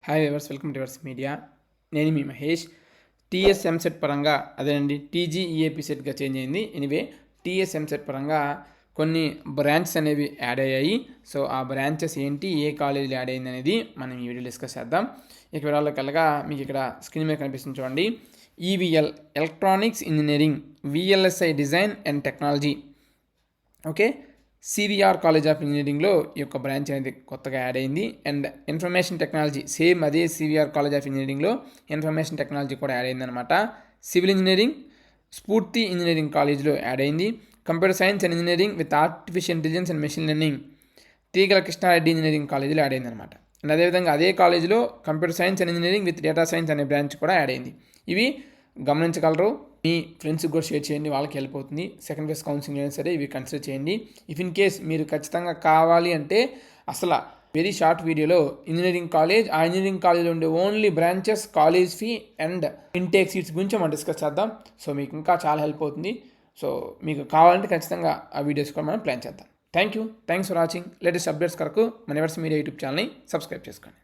Hi viewers, welcome to yours media. నేను మీ Mahesh. TS EAMCET పరంగా అదేనండి టీజీఈఏపీ సెట్గా చేంజ్ అయింది. ఎనివే టీఎస్ ఎంసెట్ పరంగా కొన్ని బ్రాంచెస్ అనేవి యాడ్ అయ్యాయి. సో ఆ బ్రాంచెస్ ఏంటి, ఏ కాలేజీలో యాడ్ అయింది అనేది మనం ఈ వీడియో డిస్కస్ చేద్దాం. ఇక వివరాల్లోకి వెళ్ళగా మీకు ఇక్కడ స్క్రీన్ మీద కనిపిస్తుంది చూడండి. EVL electronics engineering, VLSI design and technology, okay, CVR college of ఇంజనీరింగ్లో ఈ యొక్క బ్రాంచ్ అనేది కొత్తగా యాడ్ అయింది. అండ్ ఇన్ఫర్మేషన్ టెక్నాలజీ సేమ్ అదే సివిఆర్ కాలేజ్ ఆఫ్ ఇంజనీరింగ్లో ఇన్ఫర్మేషన్ టెక్నాలజీ కూడా యాడ్ అయిందనమాట. సివిల్ ఇంజనీరింగ్ స్ఫూర్తి ఇంజనీరింగ్ కాలేజ్లో యాడ్ అయింది. Computer science and engineering with artificial intelligence and machine learning Teegala Krishna Reddy engineering కాలేజీలో యాడ్ అయిందనమాట. అండ్ అదేవిధంగా అదే కాలేజీలో computer science and engineering with data science అనే బ్రాంచ్ కూడా యాడ్ అయింది. ఇవి గమనించగలరు. మీ ఫ్రెండ్స్కి కూడా షేర్ చేయండి, వాళ్ళకి హెల్ప్ అవుతుంది. సెకండ్ ఫేజ్ కౌన్సిలింగ్ అయినా సరే ఇవి కన్సిడర్ చేయండి. ఇఫ్ ఇన్ కేస్ మీరు ఖచ్చితంగా కావాలి అంటే అసలు వెరీ షార్ట్ వీడియోలో ఇంజనీరింగ్ కాలేజ్, ఆ ఇంజనీరింగ్ కాలేజ్లో ఉండే only branches, college fee and intake seats గురించి మనం డిస్కస్ చేద్దాం. సో మీకు ఇంకా చాలా హెల్ప్ అవుతుంది. సో మీకు కావాలంటే ఖచ్చితంగా ఆ వీడియోస్ కూడా మనం ప్లాన్ చేద్దాం. Thanks for watching. Latest updates కొరకు మన యువర్స్ మీడియా యూట్యూబ్ ఛానల్ని సబ్స్క్రైబ్ చేసుకోండి.